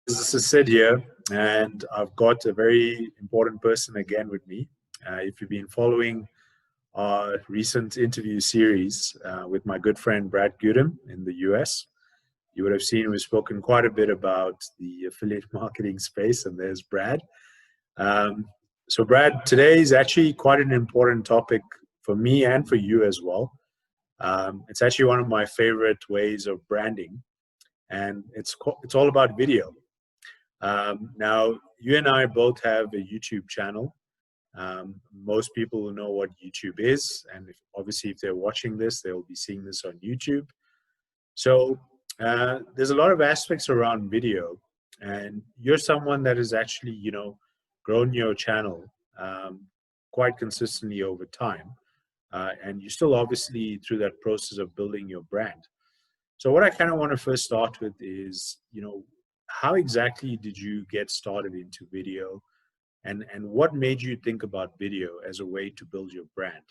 This is Sid here, and I've got a very important person again with me. If you've been following our recent interview series with my good friend Brad Gudim in the US, you would have seen we've spoken quite a bit about the affiliate marketing space, and there's Brad. Um, so, Brad, today is actually quite an important topic for me and for you as well. It's actually one of my favorite ways of branding, and it's all about video. Now, you and I both have a YouTube channel. Most people will know what YouTube is, and obviously, if they're watching this, they'll be seeing this on YouTube. So, there's a lot of aspects around video, and you're someone that has actually, grown your channel quite consistently over time, and you're still obviously through that process of building your brand. So what I kind of want to first start with is, how exactly did you get started into video, and what made you think about video as a way to build your brand?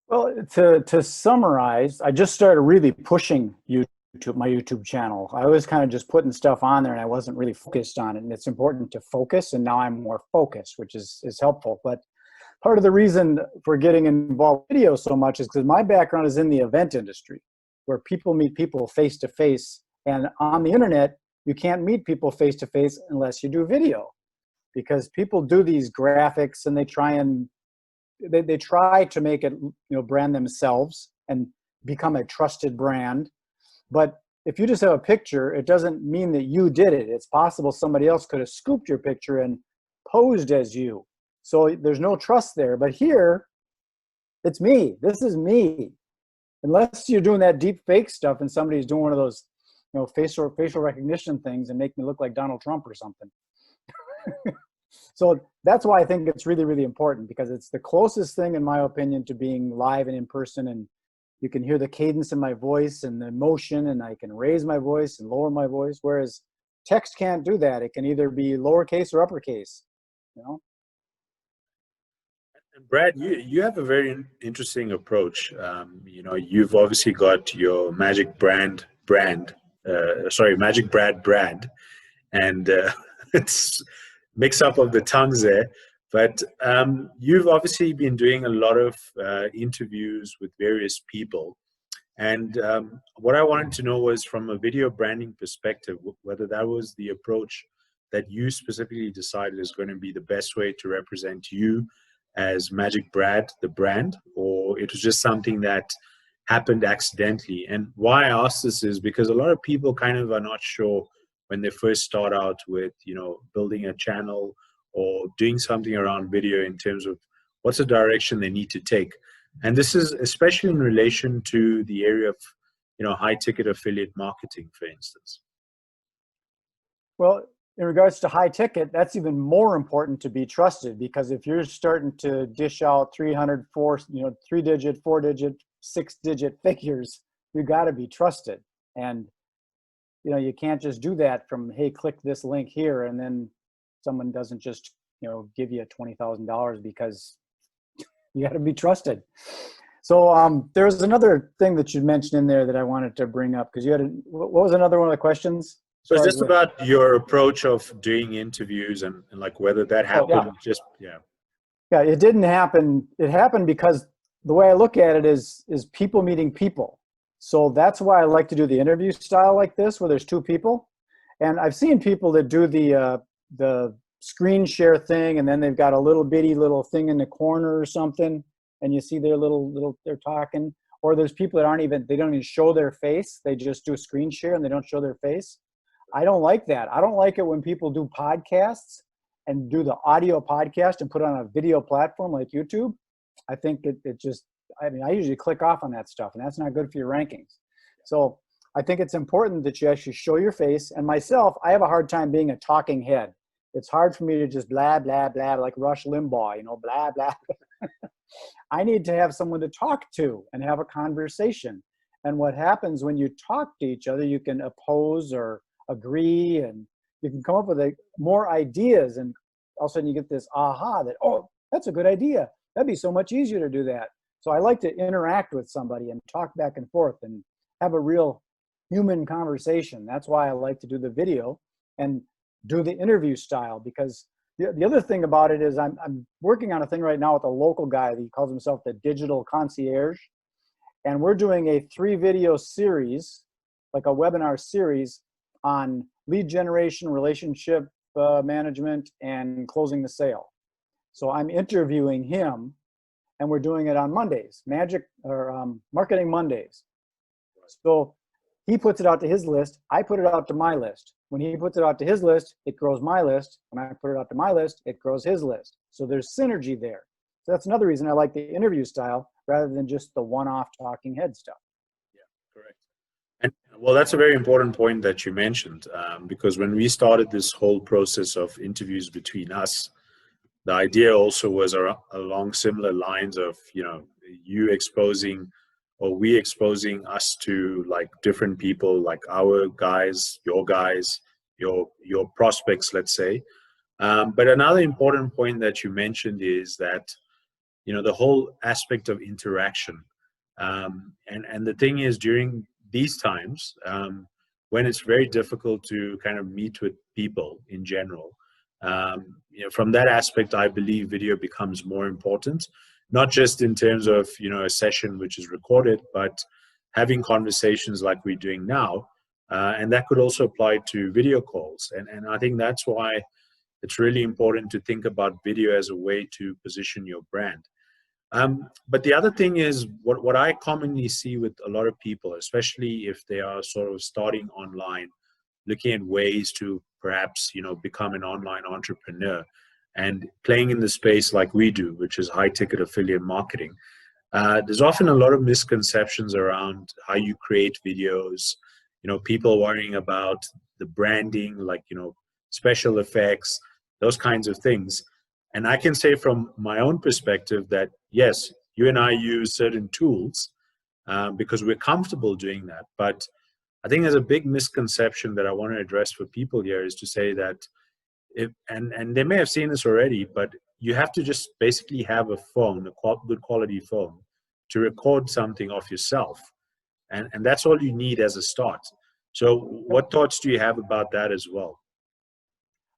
Well, to summarize, I just started really pushing my YouTube channel. I was kind of just putting stuff on there and I wasn't really focused on it. And it's important to focus, and now I'm more focused, which is helpful. But part of the reason for getting involved with video so much is because my background is in the event industry, where people meet people face to face. And on the internet, you can't meet people face to face unless you do video, because people do these graphics and they try to make it, brand themselves and become a trusted brand. But if you just have a picture, it doesn't mean that you did it. It's possible somebody else could have scooped your picture and posed as you. So there's no trust there. But here, it's me. This is me. Unless you're doing that deep fake stuff and somebody's doing one of those, facial recognition things and make me look like Donald Trump or something. So that's why I think it's really, really important, because it's the closest thing, in my opinion, to being live and in person. And you can hear the cadence in my voice and the emotion, and I can raise my voice and lower my voice, whereas text can't do that. It can either be lowercase or uppercase, And Brad, you have a very interesting approach. You've obviously got your Magic Brad brand, and it's mix up of the tongues there. But you've obviously been doing a lot of interviews with various people. And what I wanted to know was, from a video branding perspective, whether that was the approach that you specifically decided is going to be the best way to represent you as Magic Brad, the brand, or it was just something that happened accidentally. And why I ask this is because a lot of people kind of are not sure when they first start out with, building a channel or doing something around video, in terms of what's the direction they need to take. And this is especially in relation to the area of, high ticket affiliate marketing, for instance. Well, in regards to high ticket, that's even more important to be trusted, because if you're starting to dish out 3-digit, 4-digit, 6-digit figures, you got to be trusted. And you can't just do that from, hey, click this link here, and then someone doesn't just, give you $20,000, because you got to be trusted. So there's another thing that you mentioned in there that I wanted to bring up, because what was another one of the questions? So it's just about your approach of doing interviews and like whether that happened. Yeah, it didn't happen. It happened because the way I look at it is people meeting people. So that's why I like to do the interview style like this, where there's two people. And I've seen people that do the screen share thing, and then they've got a little bitty little thing in the corner or something, and you see their they're talking. Or there's people that they don't even show their face. They just do a screen share and they don't show their face. I don't like that. I don't like it when people do podcasts and do the audio podcast and put it on a video platform like YouTube. I think I usually click off on that stuff, and that's not good for your rankings. So I think it's important that you actually show your face. And myself, I have a hard time being a talking head. It's hard for me to just blah, blah, blah, like Rush Limbaugh, blah, blah. I need to have someone to talk to and have a conversation. And what happens when you talk to each other, you can oppose or agree, and you can come up with more ideas. And all of a sudden you get this aha that, oh, that's a good idea. That'd be so much easier to do that. So I like to interact with somebody and talk back and forth and have a real human conversation. That's why I like to do the video and do the interview style, because the other thing about it is I'm working on a thing right now with a local guy. He calls himself the Digital Concierge. And we're doing a 3-video series, like a webinar series on lead generation, relationship management, and closing the sale. So I'm interviewing him, and we're doing it on Mondays, Marketing Mondays. So he puts it out to his list. I put it out to my list. When he puts it out to his list, it grows my list. When I put it out to my list, it grows his list. So there's synergy there. So that's another reason I like the interview style rather than just the one-off talking head stuff. Yeah, correct. And well, that's a very important point that you mentioned, because when we started this whole process of interviews between us, the idea also was along similar lines of, you exposing or we exposing us to like different people, like our guys, your prospects, let's say. But another important point that you mentioned is that, the whole aspect of interaction. And the thing is, during these times, when it's very difficult to kind of meet with people in general, from that aspect, I believe video becomes more important, not just in terms of, a session which is recorded, but having conversations like we're doing now. And that could also apply to video calls. And I think that's why it's really important to think about video as a way to position your brand. But the other thing is what I commonly see with a lot of people, especially if they are sort of starting online, looking at ways to perhaps, become an online entrepreneur and playing in the space like we do, which is high ticket affiliate marketing. There's often a lot of misconceptions around how you create videos, people worrying about the branding, like, special effects, those kinds of things. And I can say from my own perspective that, yes, you and I use certain tools because we're comfortable doing that. But I think there's a big misconception that I want to address for people here is to say that and they may have seen this already, but you have to just basically have a phone, good quality phone, to record something of yourself. And that's all you need as a start. So what thoughts do you have about that as well?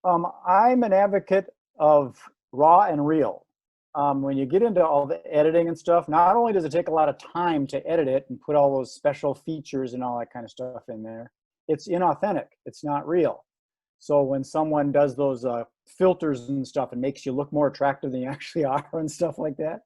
I'm an advocate of raw and real. When you get into all the editing and stuff, not only does it take a lot of time to edit it and put all those special features and all that kind of stuff in there, it's inauthentic. It's not real. So when someone does those filters and stuff and makes you look more attractive than you actually are and stuff like that,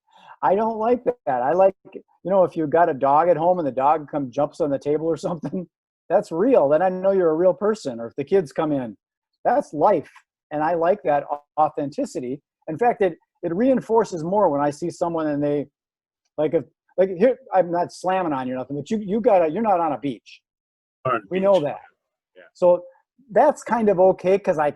I don't like that. I like, if you've got a dog at home and the dog jumps on the table or something, that's real. Then I know you're a real person. Or if the kids come in, that's life. And I like that authenticity. In fact, it reinforces more when I see someone and they like here, I'm not slamming on you or nothing, but you're not on a beach. We know that. Yeah. So that's kind of okay, because I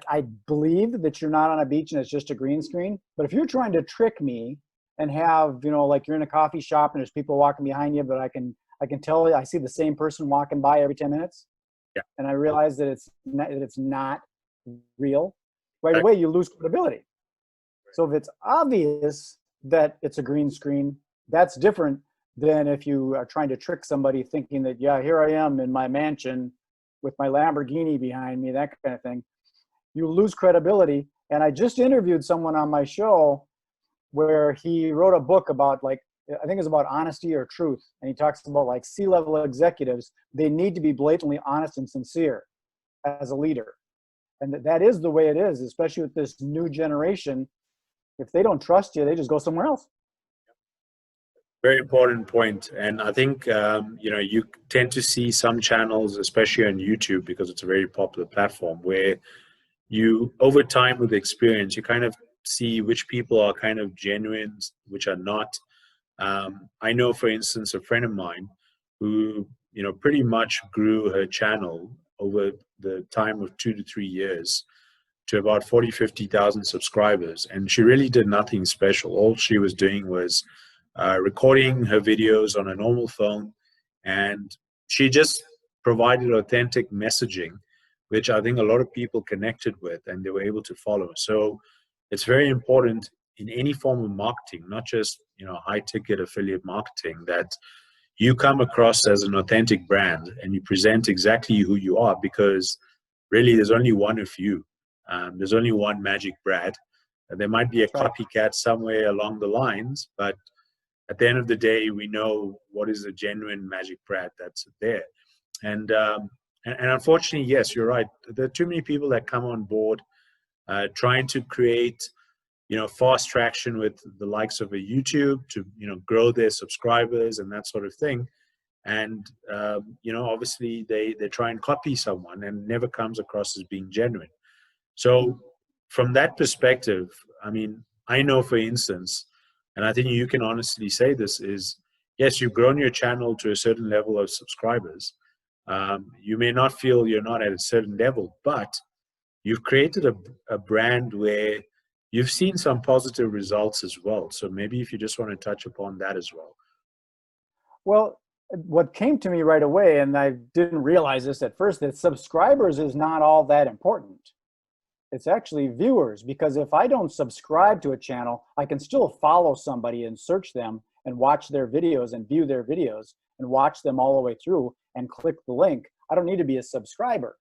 believe that you're not on a beach and it's just a green screen. But if you're trying to trick me and have, like you're in a coffee shop and there's people walking behind you, but I can tell I see the same person walking by every 10 minutes. Yeah. And I realize that it's not real. Right away, you lose credibility. So if it's obvious that it's a green screen, that's different than if you are trying to trick somebody thinking that, yeah, here I am in my mansion with my Lamborghini behind me, that kind of thing. You lose credibility. And I just interviewed someone on my show where he wrote a book about, like, I think it's about honesty or truth. And he talks about, like, C-level executives, they need to be blatantly honest and sincere as a leader. And that is the way it is, especially with this new generation. If they don't trust you, they just go somewhere else. Very important point. And I think, you tend to see some channels, especially on YouTube, because it's a very popular platform, where you, over time with experience, you kind of see which people are kind of genuine, which are not. I know, for instance, a friend of mine who, pretty much grew her channel over the time of 2 to 3 years to about 40, 50,000 subscribers. And she really did nothing special. All she was doing was recording her videos on a normal phone. And she just provided authentic messaging, which I think a lot of people connected with and they were able to follow. So it's very important in any form of marketing, not just, high ticket affiliate marketing, that you come across as an authentic brand and you present exactly who you are, because really there's only one of you. There's only one Magic Brad. There might be a That's right. copycat somewhere along the lines, but at the end of the day, we know what is a genuine Magic Brad that's there. And, and unfortunately, yes, you're right. There are too many people that come on board trying to create, fast traction with the likes of a YouTube to, grow their subscribers and that sort of thing. And, obviously they try and copy someone and never comes across as being genuine. So from that perspective, I mean, I know, for instance, and I think you can honestly say this is, yes, you've grown your channel to a certain level of subscribers. You may not feel you're not at a certain level, but you've created a brand where you've seen some positive results as well. So maybe if you just want to touch upon that as well. Well, what came to me right away, and I didn't realize this at first, that subscribers is not all that important. It's actually viewers, because if I don't subscribe to a channel, I can still follow somebody and search them and watch their videos and view their videos and watch them all the way through and click the link. I don't need to be a subscriber.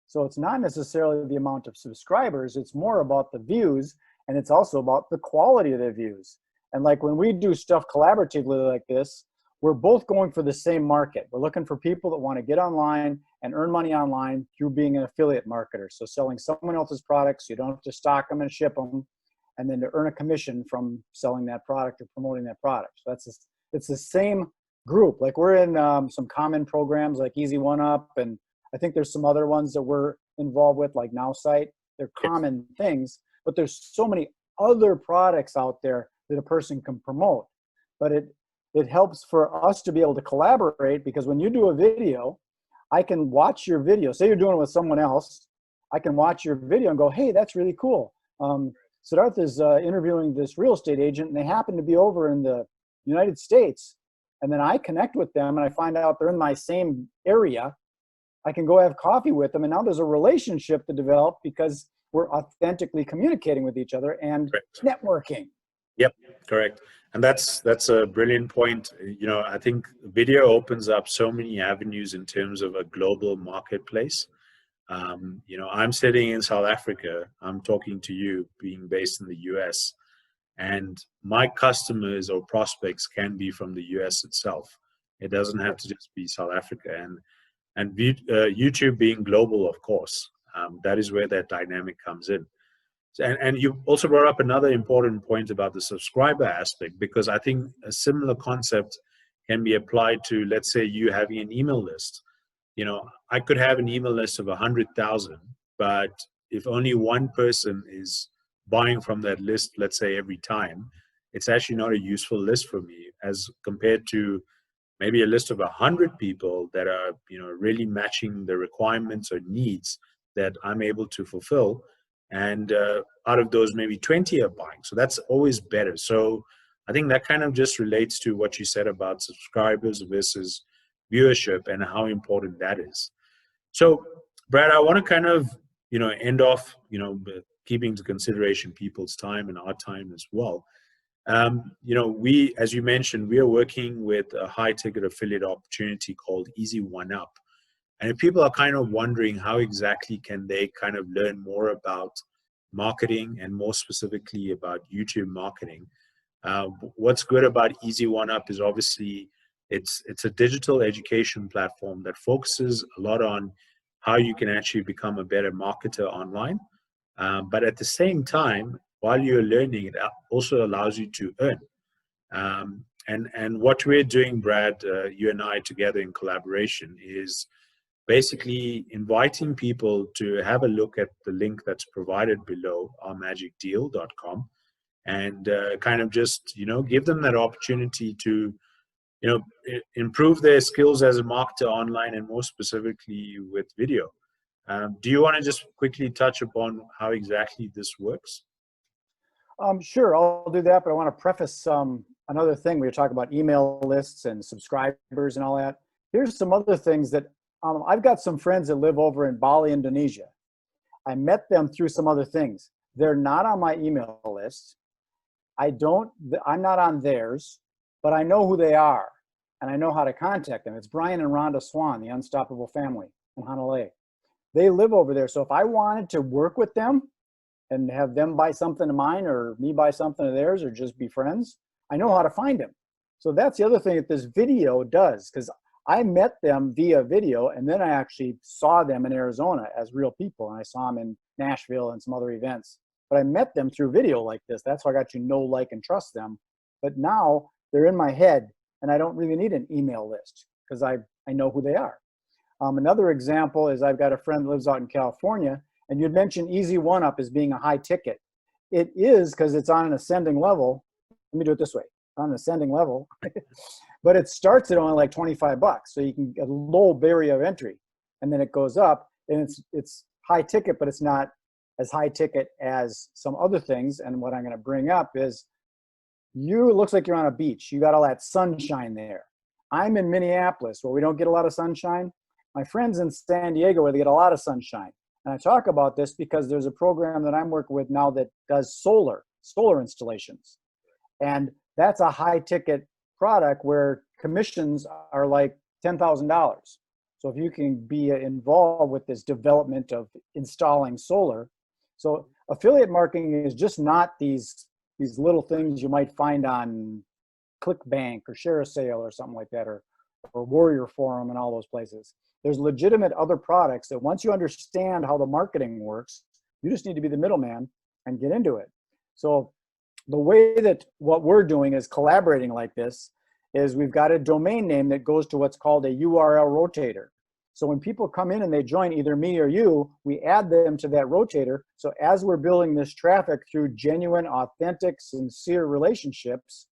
So it's not necessarily the amount of subscribers, it's more about the views, and it's also about the quality of the views. And like when we do stuff collaboratively like this, we're both going for the same market. We're looking for people that want to get online and earn money online through being an affiliate marketer. So selling someone else's products, you don't have to stock them and ship them, and then to earn a commission from selling that product or promoting that product. So it's the same group. Like we're in some common programs like Easy1Up, and I think there's some other ones that we're involved with, like NowSite. They're common things, but there's so many other products out there that a person can promote. But it helps for us to be able to collaborate, because when you do a video, I can watch your video. Say you're doing it with someone else, I can watch your video and go, hey, that's really cool. Siddharth is interviewing this real estate agent, and they happen to be over in the United States. And then I connect with them and I find out they're in my same area. I can go have coffee with them, and now there's a relationship to develop because we're authentically communicating with each other and networking. Yep, correct. And that's a brilliant point. I think video opens up so many avenues in terms of a global marketplace. I'm sitting in South Africa. I'm talking to you being based in the US, and my customers or prospects can be from the US itself. It doesn't have to just be South Africa. And YouTube being global, of course, that is where that dynamic comes in. And you also brought up another important point about the subscriber aspect, because I think a similar concept can be applied to, let's say, you having an email list. I could have an email list of 100,000, but if only one person is buying from that list, let's say every time, it's actually not a useful list for me, as compared to maybe a list of 100 people that are, really matching the requirements or needs that I'm able to fulfill. And out of those, maybe 20 are buying. So that's always better. So I think that kind of just relates to what you said about subscribers versus viewership and how important that is. So, Brad, I want to kind of, end off, keeping into consideration people's time and our time as well. We, as you mentioned, we are working with a high ticket affiliate opportunity called Easy1Up. And if people are kind of wondering how exactly can they kind of learn more about marketing, and more specifically about YouTube marketing, what's good about Easy1Up is obviously it's a digital education platform that focuses a lot on how you can actually become a better marketer online. But at the same time, while you're learning, it also allows you to earn. And what we're doing, Brad, you and I together in collaboration, is basically inviting people to have a look at the link that's provided below, ourmagicdeal.com, and kind of just, give them that opportunity to, improve their skills as a marketer online, and more specifically with video. Do you want to just quickly touch upon how exactly this works? Sure, I'll do that, but I want to preface another thing. We were talking about email lists and subscribers and all that. Here's some other things that I've got some friends that live over in Bali, Indonesia. I met them through some other things. They're not on my email list. I'm not on theirs, but I know who they are. and I know how to contact them. It's Brian and Rhonda Swan, the Unstoppable Family in Honolulu. They live over there. So if I wanted to work with them and have them buy something of mine or me buy something of theirs or just be friends, I know how to find them. So that's the other thing that this video does, because I met them via video and then I actually saw them in Arizona as real people, and I saw them in Nashville and some other events. But I met them through video like this. That's how I got to know, like, and trust them. But now they're in my head and I don't really need an email list because I know who they are. Another example is I've got a friend that lives out in California, and you'd mentioned Easy1Up as being a high ticket. It is because it's on an ascending level. Let me do it this way, on an ascending level. But it starts at only like 25 bucks. So you can get a low barrier of entry, and then it goes up, and it's high ticket, but it's not as high ticket as some other things. And what I'm going to bring up is it looks like you're on a beach. You got all that sunshine there. I'm in Minneapolis where we don't get a lot of sunshine. My friends in San Diego where they get a lot of sunshine. And I talk about this because there's a program that I'm working with now that does solar installations. And that's a high ticket product where commissions are like $10,000. So if you can be involved with this development of installing solar. So affiliate marketing is just not these little things you might find on ClickBank or Share a Sale or something like that, or Warrior Forum and all those places. There's legitimate other products that once you understand how the marketing works, you just need to be the middleman and get into it. So the way that what we're doing is collaborating like this is we've got a domain name that goes to what's called a URL rotator. So when people come in and they join either me or you, we add them to that rotator. So as we're building this traffic through genuine, authentic, sincere relationships,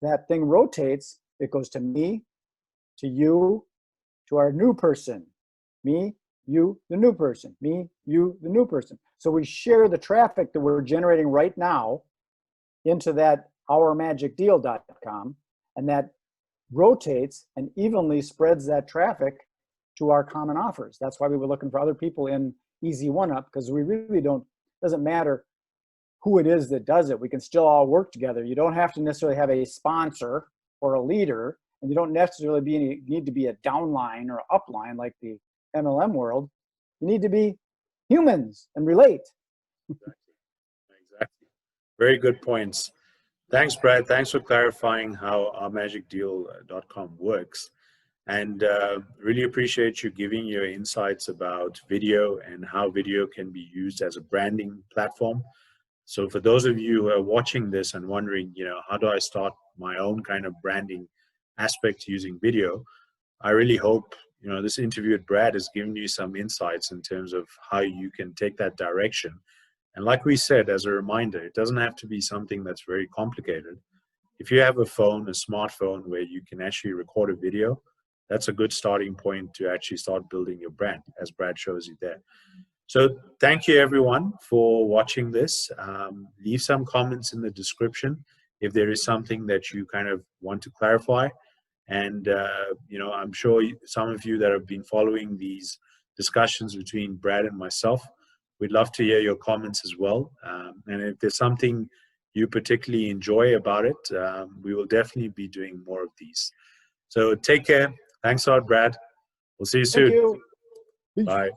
that thing rotates. It goes to me, to you, to our new person, me, you, the new person, me, you, the new person. So we share the traffic that we're generating right now into that ourmagicdeal.com, and that rotates and evenly spreads that traffic to our common offers. That's why we were looking for other people in Easy1Up, because we really doesn't matter who it is that does it. We can still all work together. You don't have to necessarily have a sponsor or a leader, and you don't necessarily need to be a downline or upline like the MLM world. You need to be humans and relate. Exactly. Very good points. Thanks, Brad. Thanks for clarifying how ourmagicdeal.com works. And really appreciate you giving your insights about video and how video can be used as a branding platform. So for those of you who are watching this and wondering, how do I start my own kind of branding aspect using video, I really hope, this interview with Brad has given you some insights in terms of how you can take that direction. And like we said, as a reminder, it doesn't have to be something that's very complicated. If you have a smartphone where you can actually record a video, that's a good starting point to actually start building your brand, as Brad shows you there. So thank you, everyone, for watching this. Leave some comments in the description if there is something that you kind of want to clarify. And, I'm sure some of you that have been following these discussions between Brad and myself, we'd love to hear your comments as well. And if there's something you particularly enjoy about it, we will definitely be doing more of these. So take care. Thanks a lot, Brad. We'll see you soon. Thank you. Bye.